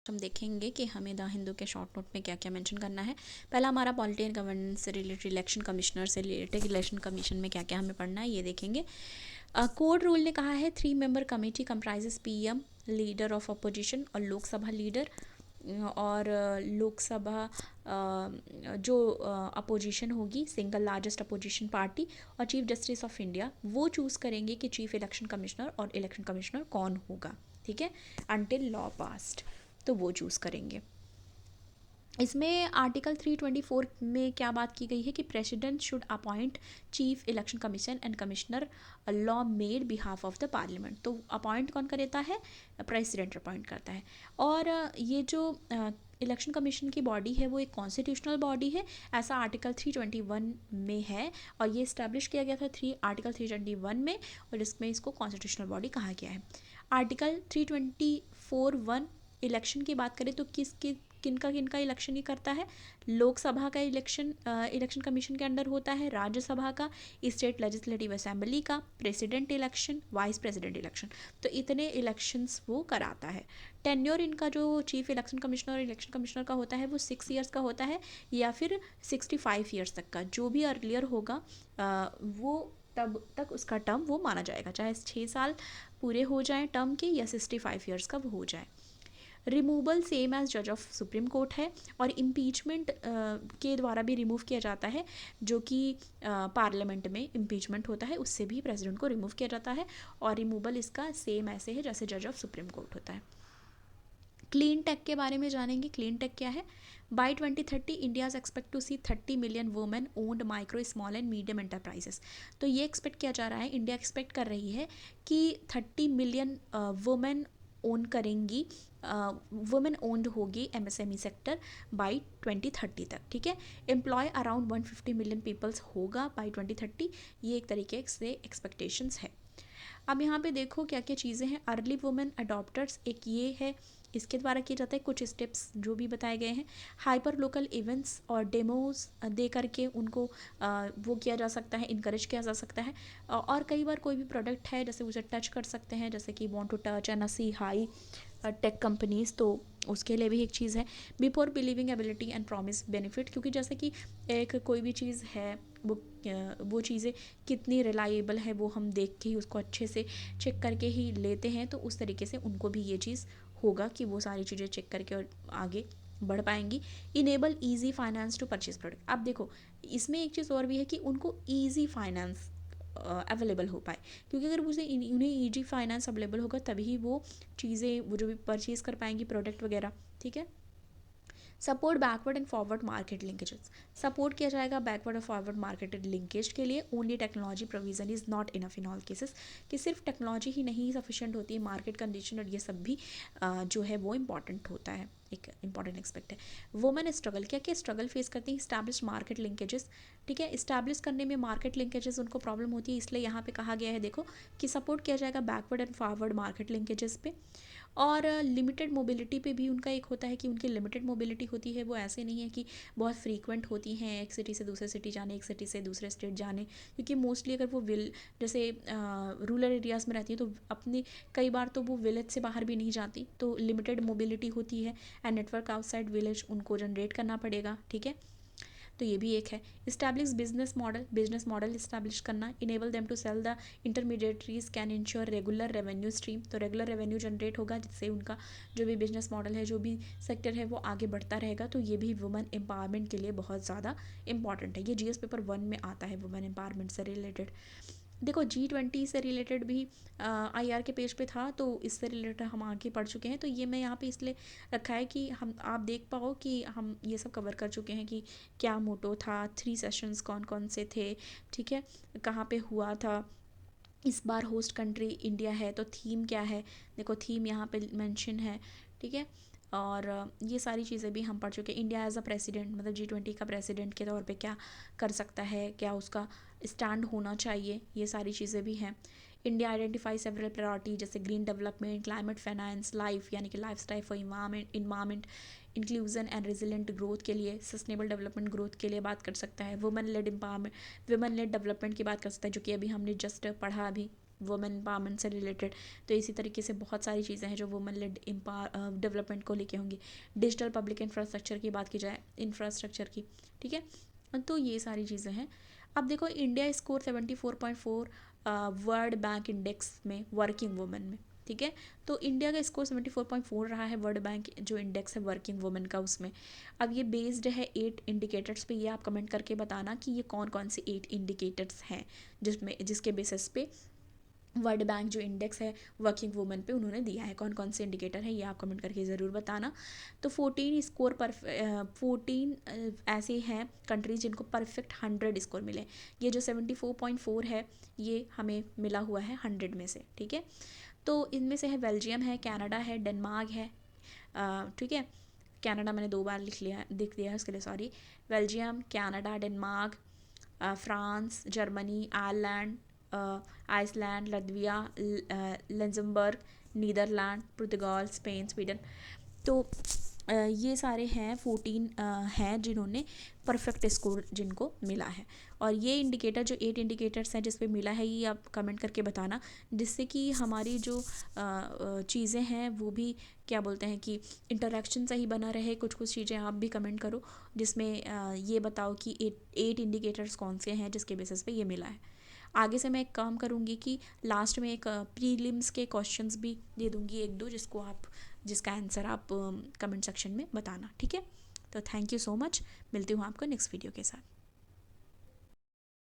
हम देखेंगे कि हमें द हिंदू के शॉर्ट नोट में क्या क्या मेंशन करना है। पहला हमारा पॉलिटी एंड गवर्नेंस से रिलेटेड, इलेक्शन कमिश्नर से रिलेटेड, इलेक्शन कमीशन में क्या क्या हमें पढ़ना है ये देखेंगे। कोड रूल ने कहा है 3 member committee comprises PM, leader of opposition और लोकसभा लीडर, और लोकसभा जो अपोजिशन होगी, सिंगल लार्जेस्ट अपोजिशन पार्टी, और चीफ जस्टिस ऑफ इंडिया वो चूज़ करेंगे कि चीफ इलेक्शन कमिश्नर और इलेक्शन कमिश्नर कौन होगा। ठीक है, अनटिल लॉ पास्ट तो वो चूज़ करेंगे। इसमें आर्टिकल 324 में क्या बात की गई है कि president should appoint chief election commission and commissioner law made behalf of the parliament. तो अपॉइंट कौन करता है? प्रेसिडेंट अपॉइंट करता है। और ये जो इलेक्शन कमीशन की बॉडी है वो एक कॉन्स्टिट्यूशनल बॉडी है, ऐसा आर्टिकल 321 में है, और ये इस्टेब्लिश किया गया था आर्टिकल 321 में, और इसमें इसको कॉन्स्टिट्यूशनल बॉडी कहा गया है। आर्टिकल 324(1) इलेक्शन की बात करें तो किनका इलेक्शन ये करता है? लोकसभा का इलेक्शन इलेक्शन कमीशन के अंडर होता है, राज्यसभा का, स्टेट लेजिस्लेटिव असेंबली का, president election, vice president election, तो इतने इलेक्शंस वो कराता है। टेन्योर इनका जो चीफ इलेक्शन कमिश्नर और इलेक्शन कमिश्नर का होता है वो 6 ईयर्स का होता है, या फिर 65 ईयर्स तक का, जो भी अर्लियर होगा वो तब तक उसका टर्म वो माना जाएगा, चाहे 6 साल पूरे हो जाएं टर्म के या 65 ईयर्स का वो हो जाए। रिमूवल सेम एज जज ऑफ सुप्रीम कोर्ट है, और इम्पीचमेंट के द्वारा भी रिमूव किया जाता है, जो कि पार्लियामेंट में इम्पीचमेंट होता है उससे भी प्रेसिडेंट को रिमूव किया जाता है, और रिमूवल इसका सेम ऐसे है जैसे जज ऑफ सुप्रीम कोर्ट होता है। क्लीन टेक के बारे में जानेंगे। क्लीन टेक क्या है? By 2030 India expect to see 30 million women owned micro, small and medium enterprises. तो ये एक्सपेक्ट किया जा रहा है, इंडिया एक्सपेक्ट कर रही है कि 30 मिलियन वुमेन ओन करेंगी, वुमेन ओन्ड होगी एमएसएमई सेक्टर बाय 2030 तक। ठीक है, एम्प्लॉय अराउंड 150 मिलियन पीपल्स होगा बाय 2030, ये एक तरीके से एक्सपेक्टेशंस है। अब यहाँ पे देखो क्या क्या चीज़ें हैं। अर्ली वुमेन अडॉप्टर्स एक ये है, इसके द्वारा किया जाता है कुछ स्टेप्स जो भी बताए गए हैं। हाइपर लोकल इवेंट्स और डेमोज दे करके उनको वो किया जा सकता है, इनकरेज किया जा सकता है। और कई बार कोई भी प्रोडक्ट है जैसे उसे टच कर सकते हैं, जैसे कि want to touch and see high tech companies, तो उसके लिए भी एक चीज़ है। Before believing ability and promise benefit, क्योंकि जैसे कि एक कोई भी चीज़ है वो चीज़ें कितनी रिलायबल है वो हम देख के ही उसको अच्छे से चेक करके ही लेते हैं, तो उस तरीके से उनको भी ये चीज़ होगा कि वो सारी चीज़ें चेक करके और आगे बढ़ पाएंगी। Enable easy finance to purchase product. अब देखो इसमें एक चीज़ और भी है कि उनको ईजी फाइनेंस अवेलेबल हो पाए, क्योंकि अगर उन्हें ईजी फाइनेंस अवेलेबल होगा तभी वो चीज़ें वो जो भी परचेज़ कर पाएंगी प्रोडक्ट वगैरह। ठीक है, support backward and forward market linkages. Support किया जाएगा बैकवर्ड और फॉरवर्ड मार्केट लिंकेज के लिए। Only technology provision is not enough in all cases, कि सिर्फ टेक्नोलॉजी ही नहीं सफिशिएंट होती है, मार्केट कंडीशन और ये सब भी जो है वो इम्पॉर्टेंट होता है, एक इंपॉर्टेंट एक्सपेक्ट है। वुमेन स्ट्रगल, क्या क्या स्ट्रगल फेस करती है? Establish market linkages. ठीक है, इस्टेब्लिश करने में मार्केट लिंकेजेस उनको प्रॉब्लम होती है, इसलिए यहाँ पे कहा गया है देखो कि सपोर्ट किया जाएगा backward and forward market linkages पे। और लिमिटेड मोबिलिटी पे भी उनका एक होता है कि उनकी लिमिटेड मोबिलिटी होती है, वो ऐसे नहीं है कि बहुत फ्रीक्वेंट होती हैं एक सिटी से दूसरे सिटी जाने, एक सिटी से दूसरे स्टेट जाने, क्योंकि मोस्टली अगर वो जैसे रूरल एरियाज़ में रहती है तो अपनी कई बार तो वो विलेज से बाहर भी नहीं जाती, तो लिमिटेड मोबिलिटी होती है, एंड नेटवर्क आउटसाइड विलेज उनको जनरेट करना पड़ेगा। ठीक है, तो ये भी एक है। इस्टेब्लिश बिजनेस मॉडल इस्टेब्लिश करना। Enable them to sell the intermediaries can ensure regular revenue stream, तो रेगुलर रेवेन्यू जनरेट होगा जिससे उनका जो भी बिजनेस मॉडल है, जो भी सेक्टर है वो आगे बढ़ता रहेगा, तो ये भी वुमेन एम्पावरमेंट के लिए बहुत ज़्यादा इंपॉर्टेंट है। ये जीएस पेपर 1 में आता है वुमेन एम्पावरमेंट से रिलेटेड। देखो G20 से रिलेटेड भी आईआर के पेज पे था, तो इससे रिलेटेड हम आगे पढ़ चुके हैं, तो ये मैं यहाँ पे इसलिए रखा है कि हम आप देख पाओ कि हम ये सब कवर कर चुके हैं कि क्या मोटो था, 3 सेशंस कौन कौन से थे। ठीक है, कहाँ पे हुआ था, इस बार होस्ट कंट्री इंडिया है तो थीम क्या है, देखो थीम यहाँ पे मेंशन है। ठीक है, और ये सारी चीज़ें भी हम पढ़ चुके हैं। इंडिया एज अ प्रेसिडेंट, मतलब G20 का प्रेसिडेंट के तौर पे क्या कर सकता है, क्या उसका स्टैंड होना चाहिए, ये सारी चीज़ें भी हैं। इंडिया आइडेंटिफाई सेवरल प्रायोरिटी जैसे green development, climate finance, life यानी कि life style for environment, inclusion and resilient growth के लिए, सस्टेनेबल डेवलपमेंट ग्रोथ के लिए बात कर सकता है। Women lead empowerment, women lead development की बात कर सकता है, जो कि अभी हमने जस्ट पढ़ा अभी। वुमेन एम्पावरमेंट से रिलेटेड। तो इसी तरीके से बहुत सारी चीज़ें हैं जो वुमेन लेड डेवलपमेंट को लेके होंगी। डिजिटल पब्लिक इंफ्रास्ट्रक्चर की बात की जाए, इंफ्रास्ट्रक्चर की, ठीक है, तो ये सारी चीज़ें हैं। अब देखो India score 74.4 world bank index में वर्किंग वुमेन में, ठीक है। तो इंडिया का स्कोर 74.4 रहा है वर्ल्ड बैंक जो इंडेक्स है वर्किंग वुमेन का, उसमें। अब ये बेस्ड है 8 इंडिकेटर्स पे। ये आप कमेंट करके बताना कि ये कौन कौन से 8 इंडिकेटर्स हैं जिसके बेसिस पे वर्ल्ड बैंक जो इंडेक्स है वर्किंग वुमेन पे उन्होंने दिया है। कौन कौन से इंडिकेटर है ये आप कमेंट करके ज़रूर बताना। तो 14 ऐसे हैं कंट्रीज जिनको परफेक्ट 100 स्कोर मिले। ये जो 74.4 है ये हमें मिला हुआ है 100 में से, ठीक है। तो इनमें से है बेल्जियम है, कनाडा है, डेनमार्क है, ठीक है। कनाडा मैंने 2 बार लिख दिया है, उसके लिए sorry. Belgium, Canada, Denmark, France, Germany, Ireland, Iceland, Latvia, Luxembourg, Netherland, पुर्तगाल, स्पेन, स्वीडन। तो ये सारे हैं 14 हैं जिन्होंने परफेक्ट स्कोर जिनको मिला है। और ये इंडिकेटर जो 8 इंडिकेटर्स हैं जिस पे मिला है ये आप कमेंट करके बताना, जिससे कि हमारी जो चीज़ें हैं वो भी क्या बोलते हैं कि इंटरेक्शन सही बना रहे। कुछ कुछ चीज़ें आप भी कमेंट करो जिसमें ये बताओ कि 8 इंडिकेटर्स कौन से हैं जिसके बेसिस पे ये मिला है। आगे से मैं एक काम करूँगी कि लास्ट में एक प्रीलिम्स के क्वेश्चंस भी दे दूँगी 1-2 जिसका आंसर आप कमेंट सेक्शन में बताना, ठीक है। तो थैंक यू सो मच, मिलती हूँ आपको नेक्स्ट वीडियो के साथ।